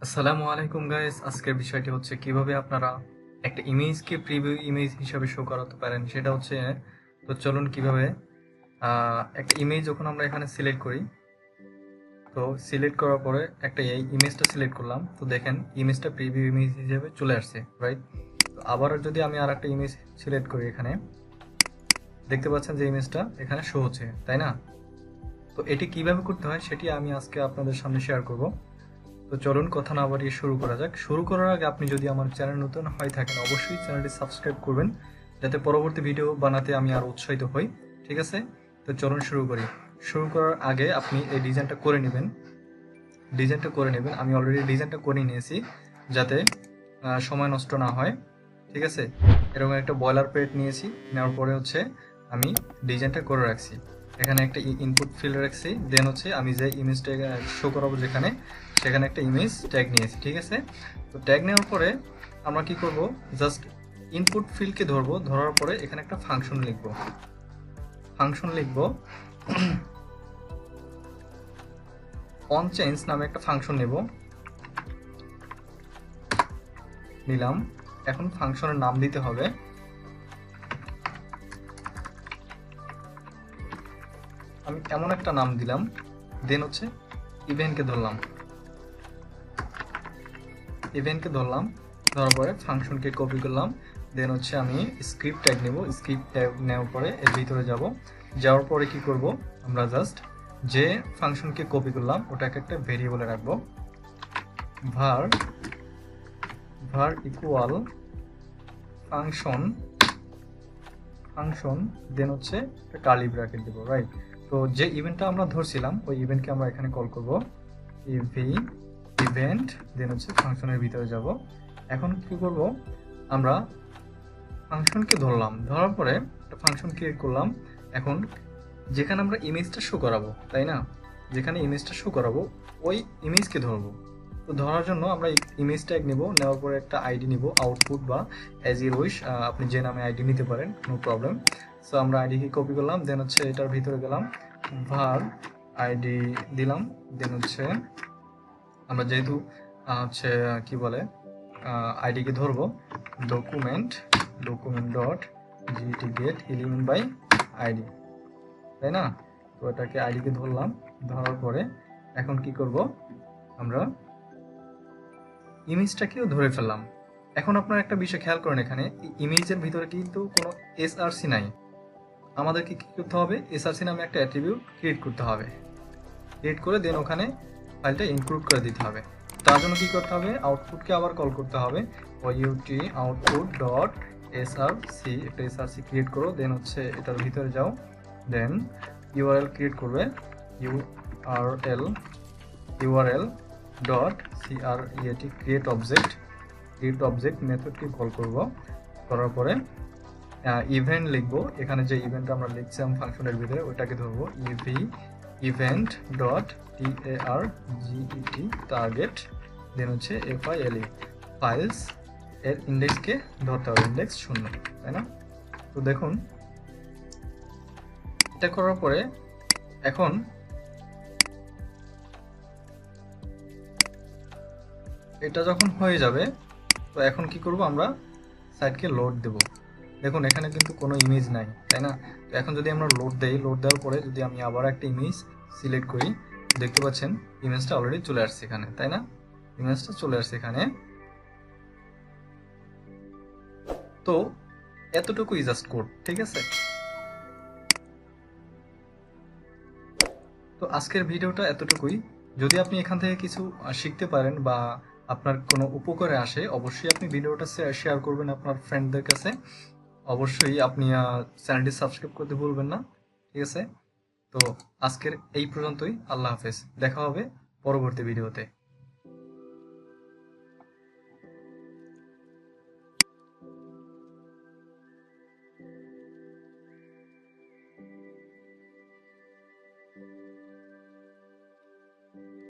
আসসালামু আলাইকুম গাইস, আজকের বিষয়টি হচ্ছে কিভাবে আপনারা একটা ইমেজকে প্রিভিউ ইমেজ হিসাবে শো করাতে পারেন। সেটা হচ্ছে, তো চলুন কিভাবে একটা ইমেজ যখন আমরা এখানে সিলেক্ট করি, তো সিলেক্ট করার পরে একটা এই ইমেজটা সিলেক্ট করলাম, তো দেখেন ইমেজটা প্রিভিউ ইমেজ হিসেবে চলে আসছে, রাইট? তো আবার যদি আমি আর একটা ইমেজ সিলেক্ট করি, এখানে দেখতে পাচ্ছেন যে ইমেজটা এখানে শো হচ্ছে, তাই না? তো এটি কিভাবে করতে হয় সেটি আমি আজকে আপনাদের সামনে শেয়ার করব। তো চলুন কথা না বাড়িয়ে শুরু করা যাক। শুরু করার আগে আপনি যদি আমার চ্যানেল নতুন হয়ে থাকেন, অবশ্যই চ্যানেলটি সাবস্ক্রাইব করবেন, যাতে পরবর্তী ভিডিও বানাতে আমি আর উৎসাহিত হই। ঠিক আছে, তো চলুন শুরু করি। শুরু করার আগে আপনি এই ডিজাইনটা করে নেবেন। আমি অলরেডি ডিজাইনটা করে নিয়েছি, যাতে সময় নষ্ট না হয়। ঠিক আছে, এরকম একটা বয়লার প্লেট নিয়েছি, নেওয়ার পরে হচ্ছে আমি ডিজাইনটা করে রাখছি। এখানে একটা ইনপুট ফিল্ড রাখছি, দেন হচ্ছে আমি যে ইমেজটা শো করাবো যেখানে, সেখানে একটা ইমেজ ট্যাগ নিয়েছি। ঠিক আছে, তো ট্যাগ নেওয়ার পরে আমরা কি করব, জাস্ট ইনপুট ফিল্ডকে ধরবো, ধরার পরে এখানে একটা ফাংশন লিখবো অন চেঞ্জ নামে একটা ফাংশন নিলাম। এখন ফাংশনের নাম দিতে হবে, আমি এমন একটা নাম দিলাম, দেন হচ্ছে ইভেন্টকে ধরলাম, ধরার পরে ফাংশনকে কপি করলাম, দেন হচ্ছে আমি স্ক্রিপ্ট ট্যাগ নেব। স্ক্রিপ্ট ট্যাগ নেওয়ার পরে এর ভিতরে যাওয়ার পরে কি করব, আমরা জাস্ট যে ফাংশনকে কপি করলাম ওটাকে একটা ভেরিয়েবলে রাখবো, var ইকুয়াল ফাংশন দেন হচ্ছে একটা কার্লি ব্র্যাকেট দেবো, রাইট? তো যে ইভেন্টটা আমরা ধরছিলাম ওই ইভেন্টকে আমরা এখানে কল করব ইভেন্ট, দেন হচ্ছে ফাংশনের ভিতরে যাব। এখন কি করব, আমরা ফাংশনকে ধরার পরে একটা ফাংশন ক্রিয়েট করলাম। এখন যেখানে আমরা ইমেজটা শো করাবো, তাই না, যেখানে ইমেজটা শো করাবো ওই ইমেজকে ধরবো। তো ধরার জন্য আমরা ইমেজ ট্যাগ নেব, নেওয়ার পরে একটা আইডি নিব, আউটপুট বা অ্যাজ ইউর উইশ, আপনি যে নামে আইডি নিতে পারেন, নো প্রবলেম। সো আমরা আইডিকে কপি করলাম, দেন হচ্ছে এটার ভিতরে গেলাম, var আইডি দিলাম, দেন হচ্ছে আমরা যেহেতু হচ্ছে কি বলে আইডিকে ধরবো, document dot get element by ID, তাই না? তো এটাকে আইডিকে ধরার পরে এখন কি করব, আমরা ইমেজটাকেও ধরে ফেললাম। এখন আপনারা একটা বিষয় খেয়াল করেন, এখানে ইমেজের ভিতরে কিন্তু কোনো এসআরসি নাই। আমাদেরকে কি করতে হবে, এসআরসি নামে একটা অ্যাট্রিবিউট ক্রিয়েট করতে হবে, ক্রিয়েট করে দেন ওখানে ফাইলটা ইনক্লুড করে দিতে হবে। তার জন্য কি করতে হবে, আউটপুটকে আবার কল করতে হবে, ওইউটি আউটপুট ডট এসআরসি, একটা এসআরসি ক্রিয়েট করো, দেন হচ্ছে এটার ভিতরে যাও, দেন ইউআরএল ক্রিয়েট করবে, URL dot create create object মেথডকে কল করব, করার পরে ইভেন্ট লিখবো। এখানে যে ইভেন্টটা আমরা লিখছিলাম ফাংশনের ভিতরে ওইটাকে ধরবো, ইভেন্ট ডট টার্গেট, দেন হচ্ছে FILE ফাইলস, এর ইন্ডেক্সকে ধরতে হবে, ইন্ডেক্স 0, তাই না? তো দেখুন এটা করার পরে এখন এটা যখন হয়ে যাবে, তো এখন কি করব, আমরা সাইটকে লোড দেব। দেখুন এখানে কিন্তু কোনো ইমেজ নাই, তাই না? তো এখন যদি আমরা লোড দেওয়ার পরে যদি আমি আবার একটা ইমেজ সিলেক্ট করি, দেখতে পাচ্ছেন ইমেজটা অলরেডি চলে আসছে এখানে, তাই না? ইমেজটা চলে আসছে এখানে। তো এতটুকুই জাস্ট কোড, ঠিক আছে? তো আজকের ভিডিওটা এতটুকুই। যদি আপনি এখান থেকে কিছু শিখতে পারেন বা আপনার কোনো উপকারে আসে, অবশ্যই আপনি ভিডিওটা শেয়ার করবেন আপনার ফ্রেন্ডদের কাছে। অবশ্যই আপনি চ্যানেলটি সাবস্ক্রাইব করতে ভুলবেন না, ঠিক আছে? তো আজকের এই পর্যন্তই। আল্লাহ হাফেজ, দেখা হবে পরবর্তী ভিডিওতে।